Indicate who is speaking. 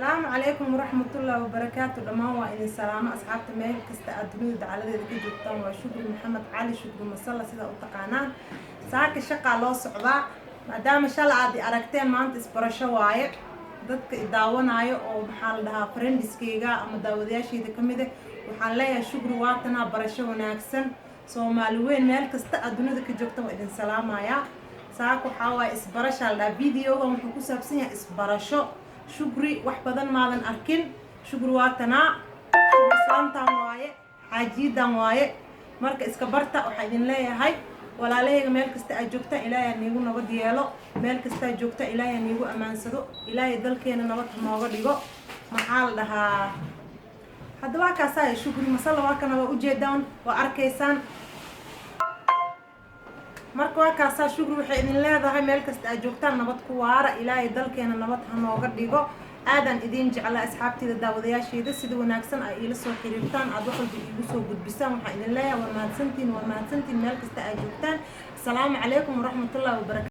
Speaker 1: السلام عليكم ورحمة الله وبركاته. دمان وإن السلام أصحاب تميل كاستأذنوا على ذلك جبتان وشكر محمد علي شكر مسلا سيدا وتقانان ساك الشقة الله صعبا مادام شال عادي أركتين ما أنت إسبرشة واي dadka idaawanaayo oo maxaa la dhahaa friendskeyga ama daawadayaashayda kamid ah waxaan leeyahay shukri waatana barasho wanaagsan Soomaali weyn meel kasta adduunada ka joogta waa idin salaamaya saak waxa way isbarasho la video-ga wuxuu ku saabsan yahay isbarasho shukri wax badan maadan arkin shukri waatana islaantan waaye xaajidan waaye marka iska barta waxa idin leeyahay walaalahayga meel kasta aad joogtaan ilaahay niigu nabad yeelo meel kasta aad joogtaan ilaahay niigu amaansado ilaahay dalkeena nabad nooga dhigo maxaa la dhahaa hadda waa kaasay shukri masala waa kana waa u jeedaan waa arkaysaan marka waa kaasay shukri waxay idin leedahay meel kasta aad joogtaan nabad ku waara ilaahay dalkeena nabad ha nooga dhigo aadan idin jeclaa asxaabtida daawadayaashayda sida wanaagsan ay ila soo xiriirtaan aad wax walba igu soo gudbisaan waxa idin leeyahay waa mahadsantiin meel kasta aad joogtaan assalaamu calaykum waraxmatullaahi wabarakaatuh.